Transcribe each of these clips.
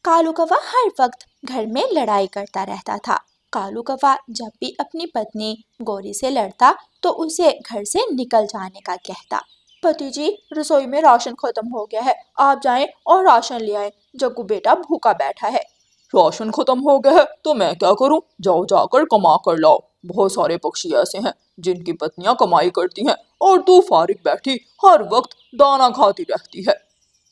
کالو کوا ہر وقت گھر میں لڑائی کرتا رہتا تھا۔ کالو کوا جب بھی اپنی پتنی گوری سے لڑتا تو اسے گھر سے نکل جانے کا کہتا۔ پتی جی، رسوئی میں راشن ختم ہو گیا ہے، آپ جائیں اور راشن لے آئیں، جگو بیٹا بھوکا بیٹھا ہے۔ راشن ختم ہو گیا ہے تو میں کیا کروں؟ جاؤ جا کر کما کر لاؤ۔ بہت سارے پکشی ایسے ہیں جن کی پتنیاں کمائی کرتی ہیں اور تو فارغ بیٹھی ہر وقت دانا کھاتی رہتی ہے۔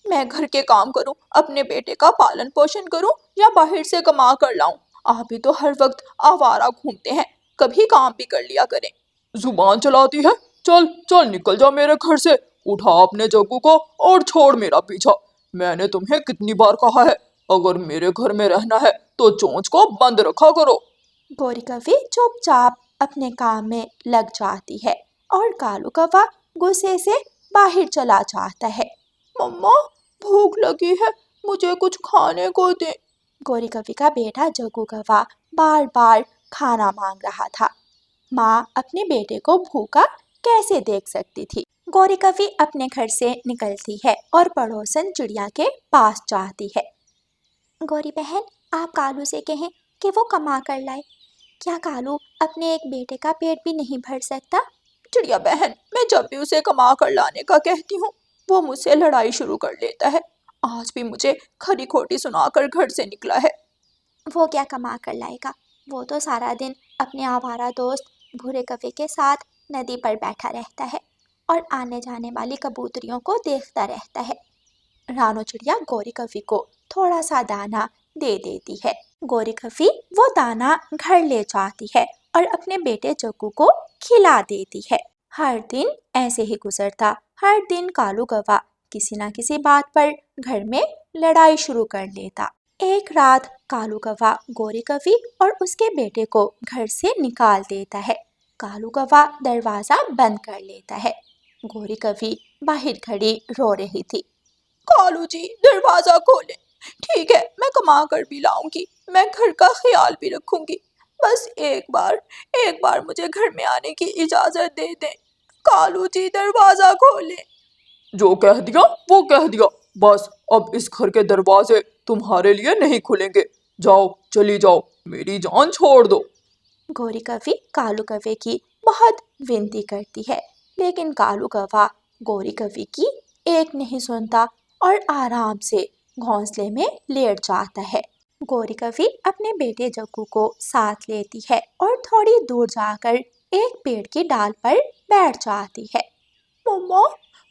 میں گھر کے کام کروں، اپنے بیٹے کا پالن پوشن کروں یا باہر سے کما کر لاؤں؟ آپ بھی تو ہر وقت آوارہ گھومتے ہیں، کبھی کام بھی کر لیا کریں۔ زبان چلاتی ہے؟ چل چل نکل جا میرے گھر سے، اٹھا اپنے جگو کو اور چھوڑ میرا پیچھا۔ میں نے تمہیں کتنی بار کہا ہے، اگر میرے گھر میں رہنا ہے تو چونچ کو بند رکھا کرو۔ گوری کوی چپ چاپ اپنے کام میں لگ جاتی ہے اور کالو کوا غصے سے باہر چلا جاتا ہے۔ مما، بھوک لگی ہے، مجھے کچھ کھانے کو دے۔ گوری کوی کا بیٹا جگو کوا بار بار کھانا مانگ رہا تھا۔ ماں اپنے بیٹے کو بھوکا کیسے دیکھ سکتی تھی؟ گوری کوی اپنے گھر سے نکلتی ہے اور پڑوسن چڑیا کے پاس جاتی ہے۔ گوری بہن، آپ کالو سے کہیں کہ وہ کما کر لائے۔ کیا کالو اپنے ایک بیٹے کا پیٹ بھی نہیں بھر سکتا؟ چڑیا بہن، میں جب بھی اسے کما کر لانے کا کہتی ہوں وہ مجھ سے لڑائی شروع کر لیتا ہے۔ آج بھی مجھے کھری کھوٹی سنا کر گھر سے نکلا ہے۔ وہ کیا کما کر لائے گا؟ وہ تو سارا دن اپنے آوارہ دوست بھورے کوے کے ساتھ ندی پر بیٹھا رہتا ہے اور آنے جانے والی کبوتریوں کو دیکھتا رہتا ہے۔ رانو چڑیا گوری کوی کو تھوڑا سا دانا دے دیتی ہے۔ گوری کوی وہ دانا گھر لے جاتی ہے اور اپنے بیٹے جگو کو کھلا دیتی ہے۔ ہر دن ایسے ہی گزرتا۔ ہر دن کالو کوا کسی نہ کسی بات پر گھر میں لڑائی شروع کر لیتا۔ ایک رات کالو کوا گوری کوی اور اس کے بیٹے کو گھر سے نکال دیتا ہے۔ کالو کوا دروازہ بند کر لیتا ہے۔ گوری کوی باہر کھڑی رو رہی تھی۔ کالو جی، دروازہ کھولیں۔ ٹھیک ہے، میں کما کر بھی لاؤں گی، میں گھر کا خیال بھی رکھوں گی، بس ایک بار مجھے گھر میں آنے کی اجازت دے دیں۔ کالو جی، دروازہ کھولیں۔ جو کہہ دیا وہ کہہ دیا، بس اب اس گھر کے دروازے تمہارے لیے نہیں کھلیں گے۔ جاؤ، چلی جاؤ، میری جان چھوڑ دو۔ گوری کوی کالو کوے کی بہت ونتی کرتی ہے، لیکن کالو کوا گوری کوی کی ایک نہیں سنتا اور آرام سے گھونسلے میں لیٹ جاتا ہے۔ گوری کوی اپنے بیٹے جگو کو ساتھ لیتی ہے اور تھوڑی دور جا کر ایک پیڑ کی ڈال پر بیٹھ جاتی ہے۔ مما،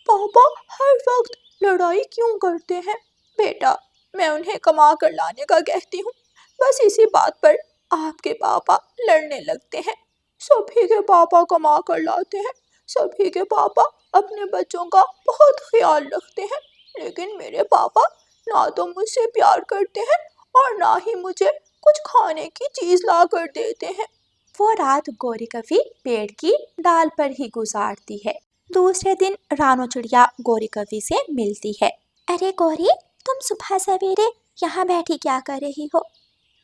پاپا ہر وقت لڑائی کیوں کرتے ہیں؟ بیٹا، میں انہیں کما کر لانے کا کہتی ہوں، بس اسی بات پر آپ کے پاپا لڑنے لگتے ہیں۔ سبھی کے پاپا کما کر لاتے ہیں، سبھی کے پاپا اپنے بچوں کا بہت خیال رکھتے ہیں، لیکن میرے پاپا نہ تو مجھ سے پیار کرتے ہیں اور نہ ہی مجھے کچھ کھانے کی چیز لا کر دیتے ہیں۔ وہ رات گوری کوی پیڑ کی ڈال پر ہی گزارتی ہے۔ دوسرے دن رانو چڑیا گوری کوی سے ملتی ہے۔ ارے گوری، تم صبح سویرے یہاں بیٹھی کیا کر رہی ہو؟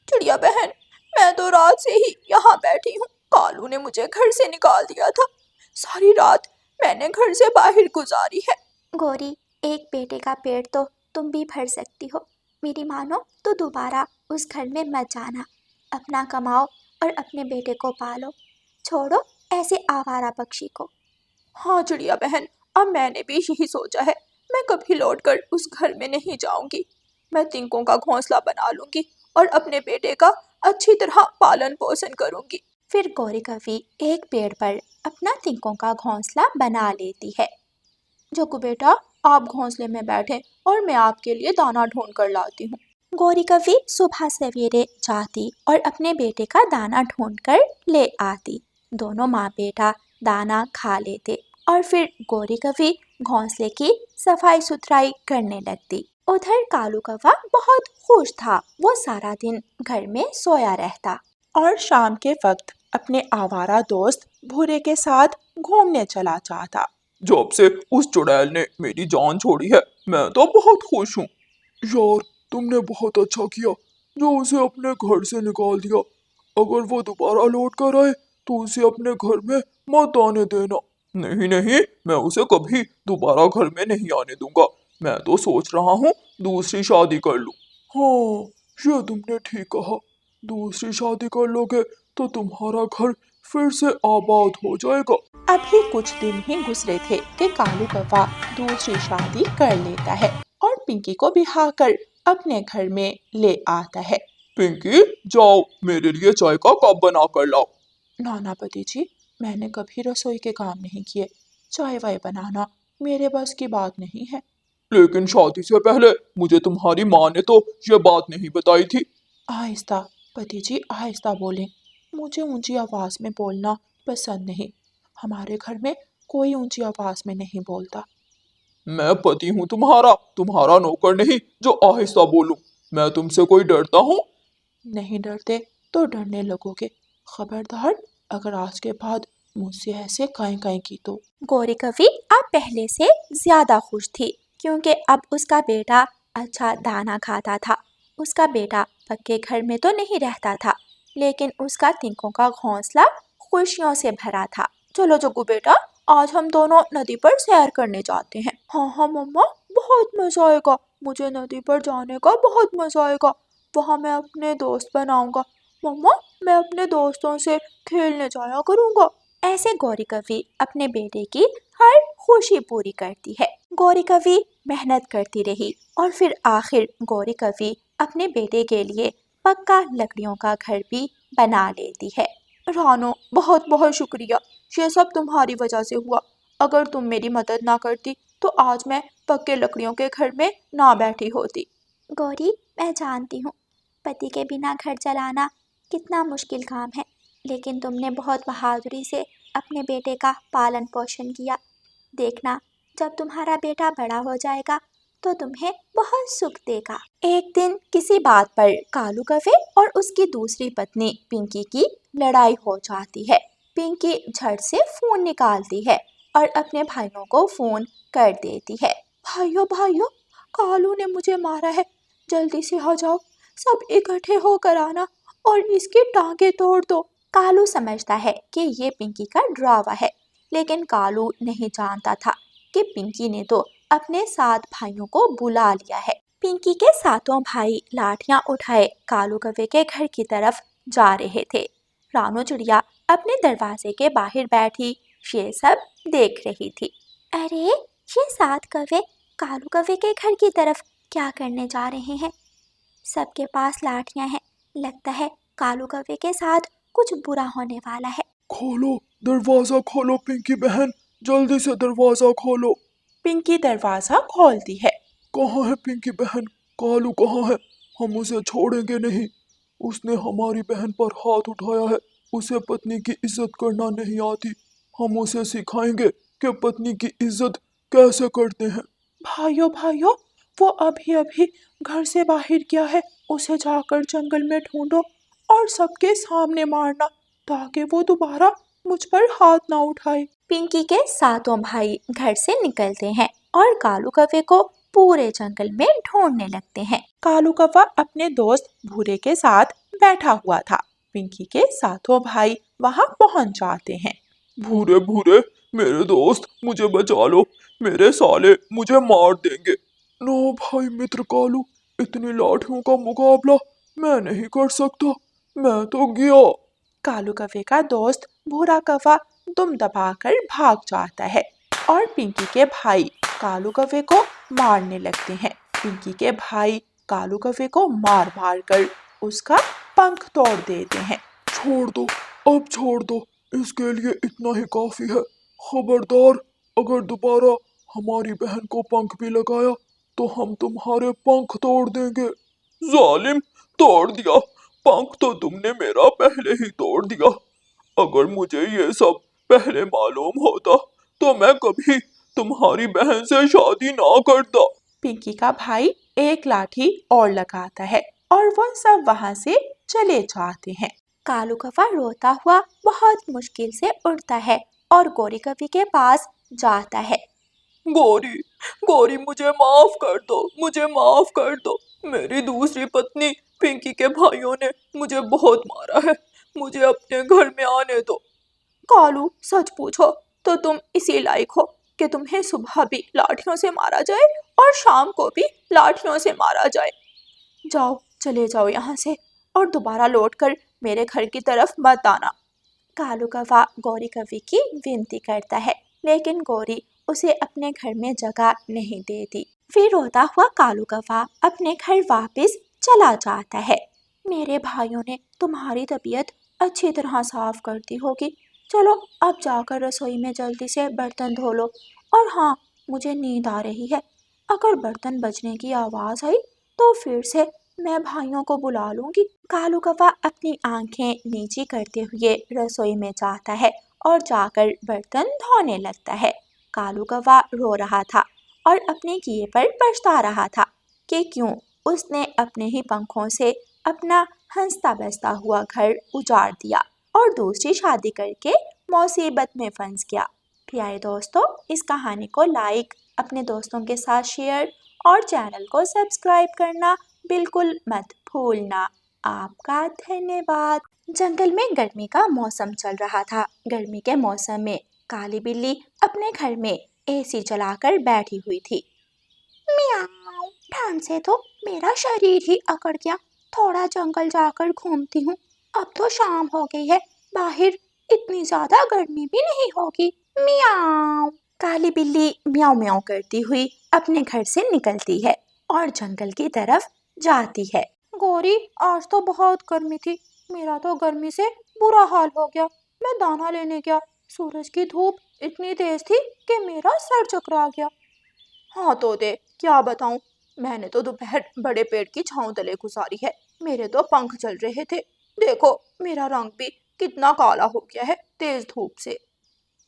چڑیا بہن، میں تو رات سے ہی یہاں بیٹھی ہوں، کالو نے مجھے گھر سے نکال دیا تھا، ساری رات میں نے گھر سے باہر گزاری ہے۔ گوری، ایک بیٹے کا پیٹ تو تم بھی بھر سکتی ہو، میری مانو تو دوبارہ اس گھر میں مت جانا، اپنا کماؤ اور اپنے بیٹے کو پالو، چھوڑو ایسے آوارہ پکشی کو۔ ہاں چڑیا بہن، اب میں نے بھی یہی سوچا ہے، میں کبھی لوٹ کر اس گھر میں نہیں جاؤں گی، میں تنکوں کا گھونسلہ بنا لوں گی اور اپنے بیٹے کا اچھی طرح پالن پوشن کروں گی۔ پھر گوری کوی ایک پیڑ پر اپنا تنکوں کا گھونسلہ بنا لیتی ہے۔ جگو بیٹا، آپ گھونسلے میں بیٹھیں اور میں آپ کے لیے دانا ڈھونڈ کر لاتی ہوں۔ گوری کوی صبح سویرے جاتی اور اپنے بیٹے کا دانا ڈھونڈ کر لے آتی۔ دونوں ماں بیٹا دانا کھا لیتے اور پھر گوری کوی گھونسلے کی صفائی ستھرائی کرنے لگتی۔ ادھر کالو کوا بہت خوش تھا، وہ سارا دن گھر میں سویا رہتا اور شام کے وقت اپنے آوارہ دوست بھورے کے ساتھ گھومنے چلا جاتا۔ جب سے اس چڑیل نے میری جان چھوڑی ہے میں تو بہت خوش ہوں۔ یار، تم نے بہت اچھا کیا جو اسے اپنے گھر سے نکال دیا، اگر وہ دوبارہ لوٹ کر آئے تو اسے اپنے گھر میں مت آنے دینا۔ نہیں، میں اسے کبھی دوبارہ گھر میں نہیں آنے دوں گا، میں تو سوچ رہا ہوں دوسری شادی کر لوں۔ हाँ, ये तुमने ठीक कहा। दूसरी शादी कर लोगे तो तुम्हारा घर फिर से आबाद हो जाएगा। अभी कुछ दिन ही गुजरे थे कि कालू कौवा दूसरी शादी कर लेता है और पिंकी को बिहा कर अपने घर में ले आता है। पिंकी, जाओ मेरे लिए चाय का कप बना कर लाओ। नाना पति जी, मैंने कभी रसोई के काम नहीं किए। चाय वाय बनाना मेरे बस की बात नहीं है। लेकिन शादी से पहले मुझे तुम्हारी माँ ने तो ये बात नहीं बताई थी। आहिस्ता पति जी, आहिस्ता बोलें। मुझे ऊंची आवाज में बोलना पसंद नहीं। हमारे घर में कोई ऊंची आवाज में नहीं बोलता। मैं पति हूँ तुम्हारा, तुम्हारा नौकर नहीं जो आहिस्ता बोलूं। मैं तुमसे कोई डरता हूँ? नहीं डरते तो डरने लगोगे। खबरदार, अगर आज के बाद मुझसे ऐसे काई काई की तो। गौरी कवि अब पहले से ज्यादा खुश थी क्योंकि अब उसका बेटा अच्छा दाना खाता था। उसका बेटा पक्के घर में तो नहीं रहता था, लेकिन उसका तिनकों का घोंसला खुशियों से भरा था। चलो जग्गू बेटा, आज हम दोनों नदी पर सैर करने जाते हैं। हाँ हाँ मम्मा, बहुत मजा आएगा। मुझे नदी पर जाने का बहुत मजा आएगा। वहाँ मैं अपने दोस्त बनाऊंगा। मम्मा, मैं अपने दोस्तों से खेलने जाया करूंगा। ऐसे गौरी कवि अपने बेटे की हर खुशी पूरी करती है। गौरी कवि मेहनत करती रही और फिर आखिर गौरी कवि अपने बेटे के लिए पक्का लकड़ियों का घर भी बना लेती है। रानो, बहुत बहुत शुक्रिया, ये सब तुम्हारी वजह से हुआ। अगर तुम मेरी मदद ना करती तो आज मैं पक्के लकड़ियों के घर में ना बैठी होती। गौरी, मैं जानती हूँ पति के बिना घर चलाना कितना मुश्किल काम है, लेकिन तुमने बहुत बहादुरी से अपने बेटे का पालन पोषण किया। देखना, जब तुम्हारा बेटा बड़ा हो जाएगा तो तुम्हें बहुत सुख देगा। एक दिन किसी बात पर कालू कौवे और उसकी दूसरी पत्नी पिंकी की लड़ाई हो जाती है। पिंकी झट से फोन निकालती है और अपने भाइयों को फोन कर देती है। भाइयों भाइयों, कालू ने मुझे मारा है, जल्दी से आ जाओ, सब इकट्ठे होकर आना और इसकी टांगे तोड़ दो। कालू समझता है कि ये पिंकी का ड्रावा है, लेकिन कालू नहीं जानता था कि पिंकी ने तो अपने 7 भाइयों को बुला लिया है। पिंकी के 7 भाई लाठियां उठाए कालू कौवे के घर की तरफ जा रहे थे। रानो चिड़िया अपने दरवाजे के बाहर बैठी ये सब देख रही थी। अरे, ये 7 कौवे कालू कौवे के घर की तरफ क्या करने जा रहे हैं? सबके पास लाठियां हैं। लगता है कालू कौवे के साथ कुछ बुरा होने वाला है। खोलो, दरवाजा खोलो पिंकी बहन, जल्दी से दरवाजा खोलो। पिंकी दरवाजा खोलती है। कहाँ है पिंकी बहन? कालू कहाँ है? हम उसे छोड़ेंगे नहीं। उसने हमारी बहन पर हाथ उठाया है। उसे पत्नी की इज्जत करना नहीं आती। हम उसे सिखाएंगे कि पत्नी की इज्जत कैसे करते हैं। भाइयों भाइयों, वो अभी अभी घर से बाहर गया है। उसे जाकर जंगल में ढूंढो और सबके सामने मारना, ताकि वो दोबारा मुझ पर हाथ ना उठाए। पिंकी के 7 भाई घर से निकलते हैं और कालू कौवे को पूरे जंगल में ढूंढने लगते हैं। कालू कौवा अपने दोस्त भूरे के साथ बैठा हुआ था। पिंकी के 7 भाई वहां पहुंच जाते हैं। भूरे भूरे, मेरे दोस्त, मुझे बचा लो। मेरे साले मुझे मार देंगे। नो भाई मित्र कालू, इतनी लाठियों का मुकाबला मैं नहीं कर सकता। मैं तो गया। कालू कौवे का दोस्त भूरा कौवा दुम दबाकर भाग जाता है और पिंकी के भाई कालू कौवे को मारने लगते हैं। पिंकी के भाई कालू कौवे को मार मार कर उसका पंख तोड़ देते हैं। छोड़ दो, अब छोड़ दो, इसके लिए इतना ही काफी है। खबरदार, अगर दोबारा हमारी बहन को पंख भी लगाया तो हम तुम्हारे पंख तोड़ देंगे। जालिम, तोड़ दिया पंख तो तुमने मेरा पहले ही तोड़ दिया। अगर मुझे ये सब पहले मालूम होता तो मैं कभी तुम्हारी बहन से शादी ना करता। पिंकी का भाई एक लाठी और लगाता है और वह सब वहां से चले जाते हैं। कालू कौवा रोता हुआ बहुत मुश्किल से उठता है और गौरी कवि के पास जाता है। गौरी, गौरी, मुझे माफ कर दो, मुझे माफ कर दो। मेरी दूसरी पत्नी पिंकी के भाइयों ने मुझे बहुत मारा है। मुझे अपने घर में आने दो। कालू, सच पूछो तो तुम इसी लायक हो कि तुम्हें सुबह भी लाठियों से मारा जाए और शाम को भी लाठियों से मारा जाए। जाओ, चले जाओ यहाँ से और दोबारा लौट कर मेरे घर की तरफ मत आना। कालू कौवा गौरी कौवी की विनती करता है, लेकिन गौरी उसे अपने घर में जगह नहीं देती। फिर रोता हुआ कालू कौवा अपने घर वापस चला जाता है। मेरे भाइयों ने तुम्हारी तबीयत अच्छी तरह साफ कर दी होगी, चलो अब जाकर रसोई में जल्दी से बर्तन धो लो। और हाँ, मुझे नींद आ रही है, अगर बर्तन बजने की आवाज़ आई तो फिर से मैं भाइयों को बुला लूंगी। कालू कौवा अपनी आंखें नीची करते हुए रसोई में जाता है और जाकर बर्तन धोने लगता है। कालू कौवा रो रहा था और अपने किए पर पछता रहा था कि क्यों उसने अपने ही पंखों से अपना हंसता बसता हुआ घर उजाड़ दिया और दूसरी शादी करके मुसीबत में फंस गया। प्यारे दोस्तों, इस कहानी को लाइक, अपने दोस्तों के साथ शेयर और चैनल को सब्सक्राइब करना बिल्कुल मत भूलना। आपका धन्यवाद। जंगल में गर्मी का मौसम चल रहा था। गर्मी के मौसम में काली बिल्ली अपने घर में एसी चलाकर बैठी हुई थी। मियाऊ, ठंड से तो मेरा शरीर ही अकड़ गया, थोड़ा जंगल जाकर घूमती हूँ। अब तो शाम हो गई है, बाहर इतनी ज्यादा गर्मी भी नहीं होगी। मियाऊ। काली बिल्ली म्याऊ म्याऊ करती हुई अपने घर से निकलती है और जंगल की तरफ जाती है। गौरी, आज तो बहुत गर्मी थी, मेरा तो गर्मी से बुरा हाल हो गया। मैं दाना लेने गया, सूरज की धूप इतनी तेज थी कि मेरा सर चकरा गया। हाँ तोते, क्या बताऊं, मैंने तो दोपहर बड़े पेड़ की छांव तले गुजारी है। मेरे तो पंख चल रहे थे, देखो मेरा रंग भी कितना काला हो गया है तेज धूप से।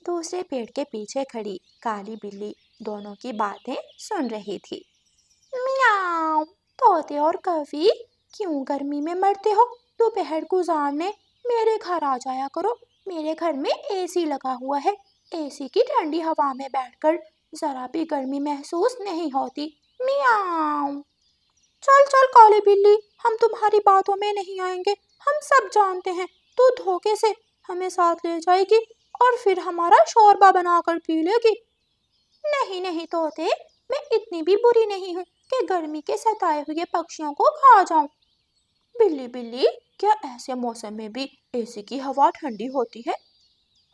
दूसरे पेड़ के पीछे खड़ी काली बिल्ली दोनों की बातें सुन रही थी। मियाऊ, तोते और कौवी, क्यों गर्मी में मरते हो? दोपहर गुजारने मेरे घर आ जाया करो, मेरे घर में एसी लगा हुआ है। एसी की ठंडी हवा में बैठकर जरा भी गर्मी महसूस नहीं होती। मियाऊ। चल चल काली बिल्ली, हम तुम्हारी बातों में नहीं आएंगे। हम सब जानते हैं तू धोखे से हमें साथ ले जाएगी और फिर हमारा शोरबा बनाकर पी लेगी। नहीं नहीं तोते, मैं इतनी भी बुरी नहीं हूँ कि गर्मी के सताए हुए पक्षियों को खा जाऊं। बिल्ली बिल्ली, क्या ऐसे मौसम में भी एसी की हवा ठंडी होती है?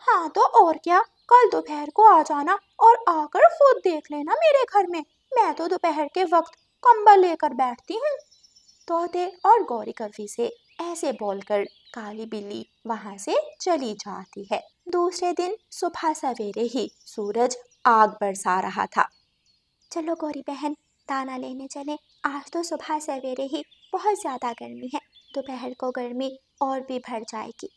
हाँ तो और क्या, कल दोपहर को आ जाना और आकर खुद देख लेना मेरे घर में। मैं तो दोपहर के वक्त कंबल लेकर बैठती हूँ। तोते और गौरी कौवी से ऐसे बोलकर काली बिल्ली वहां से चली जाती है। दूसरे दिन सुबह सवेरे ही सूरज आग बरसा रहा था। चलो गौरी बहन, दाना लेने चले। आज तो सुबह सवेरे ही बहुत ज़्यादा गर्मी है, दोपहर को गर्मी और भी बढ़ जाएगी।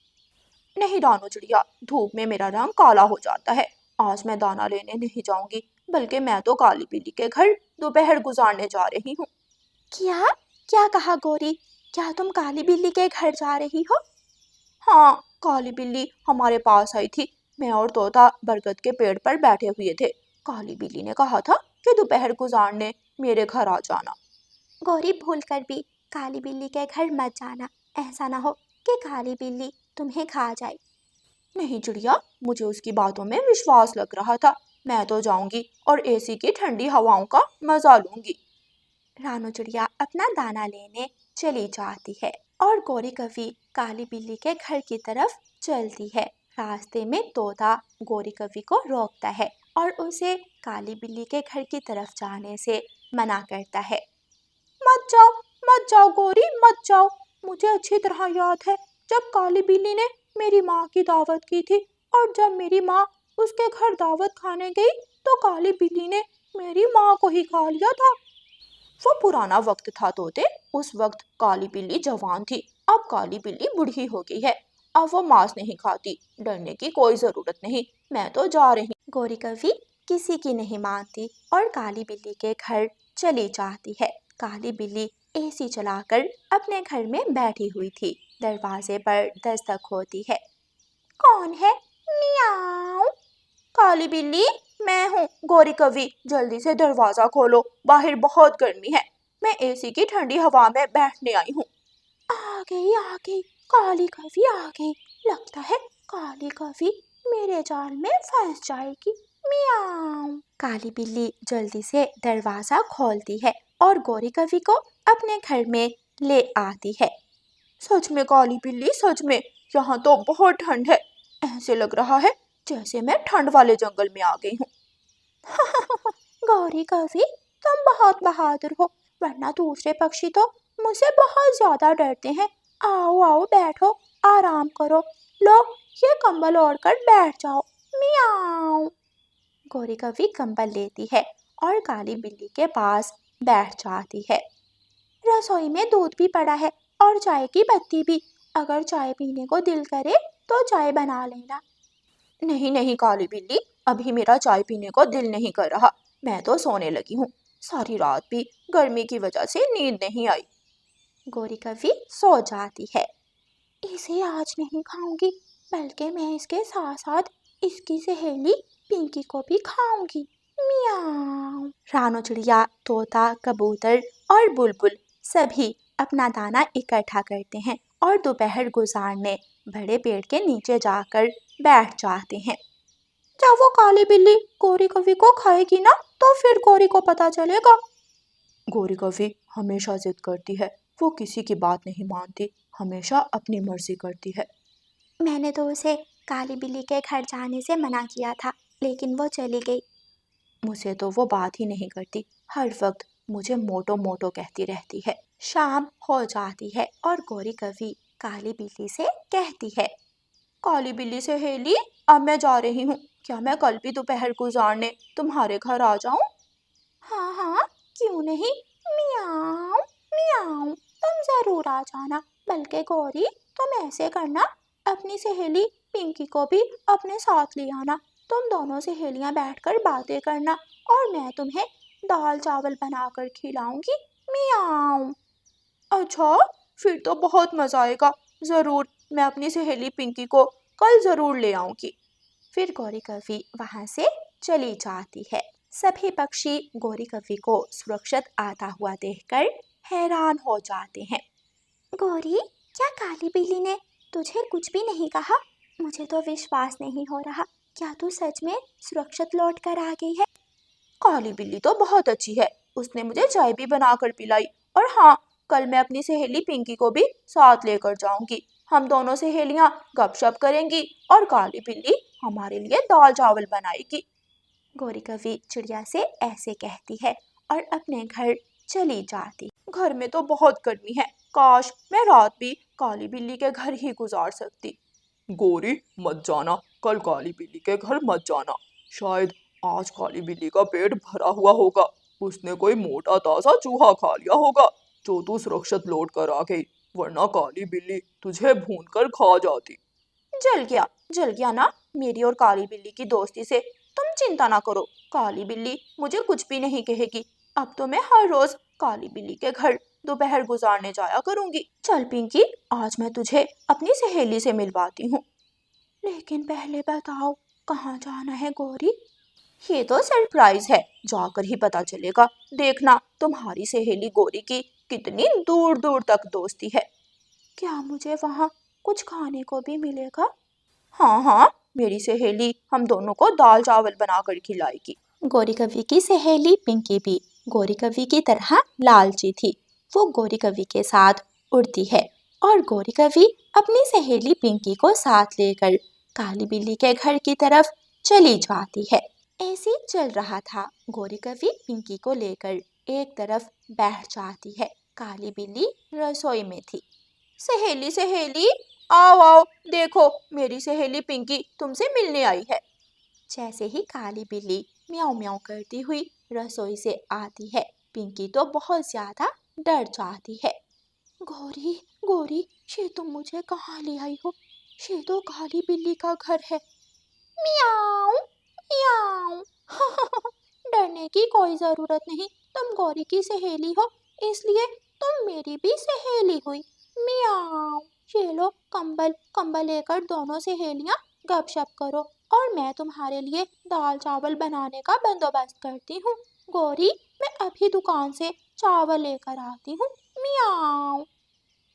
नहीं रानो चिड़िया, धूप में मेरा रंग काला हो जाता है, आज मैं दाना लेने नहीं जाऊंगी, बल्कि मैं तो काली बिल्ली के घर दोपहर गुजारने जा रही हूँ। क्या क्या कहा गौरी? क्या तुम काली बिल्ली के घर जा रही हो? हाँ, काली बिल्ली हमारे पास आई थी। मैं और तोता बरगद के पेड़ पर बैठे हुए थे। काली बिल्ली ने कहा था कि दोपहर गुजारने मेरे घर आ जाना। गौरी, भूल कर भी काली बिल्ली के घर मत जाना, ऐसा ना हो कि काली बिल्ली तुम्हें खा जाए। नहीं चिड़िया, मुझे उसकी बातों में विश्वास लग रहा था, मैं तो जाऊंगी और एसी की ठंडी हवाओं का मजा लूंगी। रानो चिड़िया अपना दाना लेने चली जाती है और गौरी कौवी काली बिल्ली के घर की तरफ चलती है। रास्ते में तोता गौरी कौवी को रोकता है और उसे काली बिल्ली के घर की तरफ जाने से मना करता है। मत जाओ गौरी, मत जाओ। मुझे अच्छी तरह याद है जब काली बिल्ली ने मेरी माँ की दावत की थी और जब मेरी माँ उसके घर दावत खाने गई तो काली बिल्ली ने मेरी माँ को ही खा लिया था। वो पुराना वक्त था तोते, उस वक्त काली बिल्ली जवान थी, अब काली बिल्ली बूढ़ी हो गई है, अब वो मांस नहीं खाती। डरने की कोई जरूरत नहीं, मैं तो जा रही। गौरी कौवी किसी की नहीं मानती और काली बिल्ली के घर चली जाती है। काली बिल्ली एसी चलाकर अपने घर में बैठी हुई थी। दरवाजे पर दस्तक होती है। कौन है? मियाऊ। काली बिल्ली, मैं हूँ गौरी कौवी, जल्दी से दरवाजा खोलो, बाहर बहुत गर्मी है, मैं एसी की ठंडी हवा में बैठने आई हूँ। आ गई काली कौवी आ गई। लगता है काली कौवी मेरे जाल में फंस जाएगी। मियाऊ। काली बिल्ली जल्दी से दरवाजा खोलती है और गौरी कौवी को अपने घर में ले आती है। सच में काली बिल्ली, सच में यहाँ तो बहुत ठंड है। ऐसे लग रहा है जैसे मैं ठंड वाले जंगल में आ गई हूँ। गौरी कवि, तुम बहुत बहादुर हो, वरना दूसरे पक्षी तो मुझसे बहुत ज्यादा डरते हैं। आओ आओ बैठो, आराम करो, लो ये कंबल ओढ़ कर बैठ जाओ। मियाऊं। गौरी कवि कंबल लेती है और काली बिल्ली के पास बैठ जाती है। रसोई में दूध भी पड़ा है और चाय की पत्ती भी, अगर चाय पीने को दिल करे तो चाय बना लेना। नहीं नहीं काली बिल्ली, अभी मेरा चाय पीने को दिल नहीं कर रहा, मैं तो सोने लगी हूँ। सारी रात भी गर्मी की वजह से नींद नहीं आई। गौरी कवि सो जाती है। इसे आज नहीं खाऊंगी, बल्कि मैं इसके साथ साथ इसकी सहेली पिंकी को भी खाऊंगी। मियाऊं। रानो चिड़िया, तोता, कबूतर और बुलबुल सभी अपना दाना इकट्ठा करते हैं और दोपहर गुजारने बड़े पेड़ के नीचे जाकर बैठ जाते हैं। जब वो काली बिल्ली गौरी कवि को खाएगी ना, तो फिर गौरी को पता चलेगा। गौरी कवि हमेशा जिद करती है, वो किसी की बात नहीं मानती, हमेशा अपनी मर्जी करती है। मैंने तो उसे काली बिल्ली के घर जाने से मना किया था, लेकिन वो चली गई। मुझे तो वो बात ही नहीं करती, हर वक्त मुझे मोटो मोटो कहती रहती है। शाम हो जाती है और गौरी कवि काली बिल्ली से कहती है, काली बिल्ली सहेली, अब मैं जा रही हूँ, क्या मैं कल भी दोपहर गुजारने तुम्हारे घर आ जाऊँ? हाँ हाँ, क्यों नहीं, मियाऊं मियाऊं, तुम जरूर आ जाना। बल्कि गौरी, तुम ऐसे करना, अपनी सहेली पिंकी को भी अपने साथ ले आना। तुम दोनों सहेलियां बैठकर बातें करना और मैं तुम्हें दाल चावल बनाकर खिलाऊंगी। मियाऊं। अच्छा, फिर तो बहुत मजा आएगा, जरूर मैं अपनी सहेली पिंकी को कल जरूर ले आऊंगी। फिर गौरी कवि वहां से चली जाती है। सभी पक्षी गौरी कवि को सुरक्षित आता हुआ देखकर हैरान हो जाते हैं। गौरी, क्या काली बिल्ली ने तुझे कुछ भी नहीं कहा? मुझे तो विश्वास नहीं हो रहा, क्या तू सच में सुरक्षित लौट कर आ गई है? काली बिल्ली तो बहुत अच्छी है, उसने मुझे चाय भी बनाकर पिलाई। और हाँ, कल मैं अपनी सहेली पिंकी को भी साथ लेकर जाऊंगी। हम दोनों सहेलियां गपशप करेंगी और काली बिल्ली हमारे लिए दाल चावल बनाएगी। गौरी कवि चिड़िया से ऐसे कहती है और अपने घर चली जाती। घर में तो बहुत गर्मी है, काश मैं रात भी काली बिल्ली के घर ही गुजार सकती। गौरी मत जाना, कल काली बिल्ली के घर मत जाना, शायद आज काली बिल्ली का पेट भरा हुआ होगा, उसने कोई मोटा ताजा चूहा खा लिया होगा जो तू सुरक्षित लौट कर आ गई, वरना काली बिल्ली तुझे भून कर खा जाती। जल गया ना मेरी और काली बिल्ली की दोस्ती से, तुम चिंता ना करो, काली बिल्ली मुझे कुछ भी नहीं कहेगी। अब तो मैं हर रोज काली बिल्ली के घर दोपहर गुजारने जाया करूंगी। चल पिंकी, आज मैं तुझे अपनी सहेली से मिलवाती हूँ। लेकिन पहले बताओ, कहाँ जाना है गौरी? ये तो सरप्राइज है, जाकर ही पता चलेगा। देखना तुम्हारी सहेली गौरी की कितनी दूर दूर तक दोस्ती है। क्या मुझे वहाँ कुछ खाने को भी मिलेगा? हाँ हाँ, मेरी सहेली हम दोनों को दाल चावल बनाकर खिलाएगी। गौरी कवि की सहेली पिंकी भी गौरी कवि की तरह लालची थी। वो गौरी कवि के साथ उड़ती है और गौरी कवि अपनी सहेली पिंकी को साथ लेकर काली बिल्ली के घर की तरफ चली जाती है। ऐसे चल रहा था, गौरी कवि पिंकी को लेकर एक तरफ बैठ जाती है। काली बिल्ली रसोई में थी। सहेली सहेली, आओ आओ, देखो मेरी सहेली पिंकी तुमसे मिलने आई है। जैसे ही काली बिल्ली म्याऊं म्याऊं करती हुई रसोई से आती है, पिंकी तो बहुत ज्यादा डर जाती है। गौरी गौरी, ये तुम मुझे कहाँ ले आई हो? ये तो काली बिल्ली का घर है। म्याऊं म्याऊं। डरने की कोई जरूरत नहीं, तुम गौरी की सहेली हो, इसलिए तुम मेरी भी सहेली हुई। म्याऊं। ये लो कंबल, कंबल लेकर दोनों सहेलियां गपशप करो और मैं तुम्हारे लिए दाल चावल बनाने का बंदोबस्त करती हूँ। गौरी, मैं अभी दुकान से चावल लेकर आती हूँ। म्याऊं।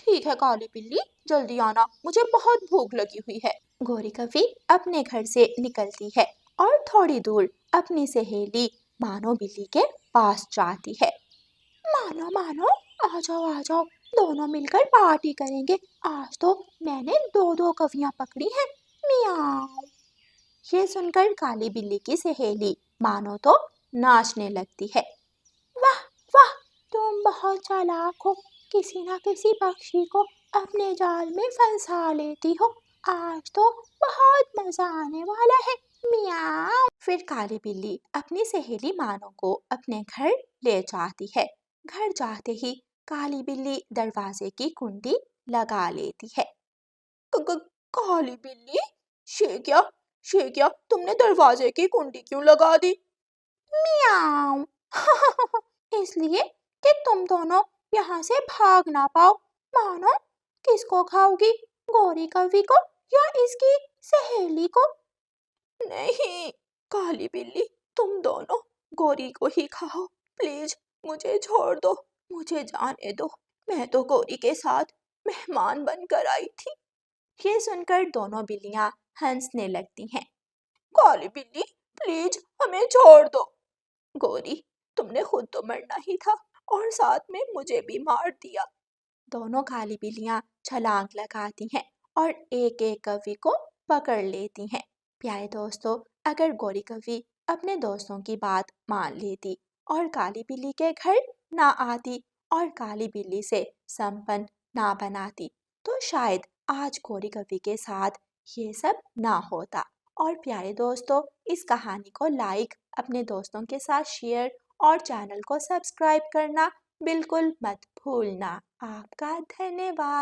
ठीक है काली बिल्ली, जल्दी आना, मुझे बहुत भूख लगी हुई है। गौरी कवि अपने घर से निकलती है और थोड़ी दूर अपनी सहेली मानो बिल्ली के पास जाती है। मानो मानो, आ जाओ دونوں مل کر پارٹی کریں گے۔ آج تو میں نے 2 کویاں پکڑی ہیں، میاؤں۔ یہ سن کر کالی بلی کی سہیلی مانو تو ناچنے لگتی ہے۔ واہ واہ، تم بہت چالاک ہو، کسی نہ کسی پکشی کو اپنے جال میں پھنسا لیتی ہو۔ آج تو بہت مزہ آنے والا ہے، میاؤں۔ پھر کالی بلی اپنی سہیلی مانو کو اپنے گھر لے جاتی ہے۔ گھر جاتے ہی کالی بلی دروازے کی کنڈی لگا لیتی ہے۔ کالی بلی، یہ کیا تم نے دروازے کی کنڈی کیوں لگا دی؟ میاؤں۔ اس لیے کہ تم دونوں یہاں سے بھاگ نہ پاؤ۔ مانو، کس کو کھاؤ گی، گوری کوی کو یا اس کی سہیلی کو؟ نہیں کالی بلی، تم دونوں گوری کو ہی کھاؤ، پلیز مجھے چھوڑ دو، مجھے جانے دو، میں تو گوری کے ساتھ مہمان بن کر آئی تھی۔ یہ سن کر دونوں بلیاں ہنسنے لگتی ہیں۔ کالی بلی پلیز ہمیں چھوڑ دو، گوری تم نے خود تو مرنا ہی تھا اور ساتھ میں مجھے بھی مار دیا۔ دونوں کالی بلیاں چھلانگ لگاتی ہیں اور ایک ایک کوی کو پکڑ لیتی ہیں۔ پیارے دوستو، اگر گوری کوی اپنے دوستوں کی بات مان لیتی اور کالی بلی کے گھر نہ آتی اور کالی بلی سے سمپن نہ بناتی تو شاید آج گوری کوی کے ساتھ یہ سب نہ ہوتا۔ اور پیارے دوستو، اس کہانی کو لائک، اپنے دوستوں کے ساتھ شیئر اور چینل کو سبسکرائب کرنا بالکل مت بھولنا۔ آپ کا دھنیہ واد۔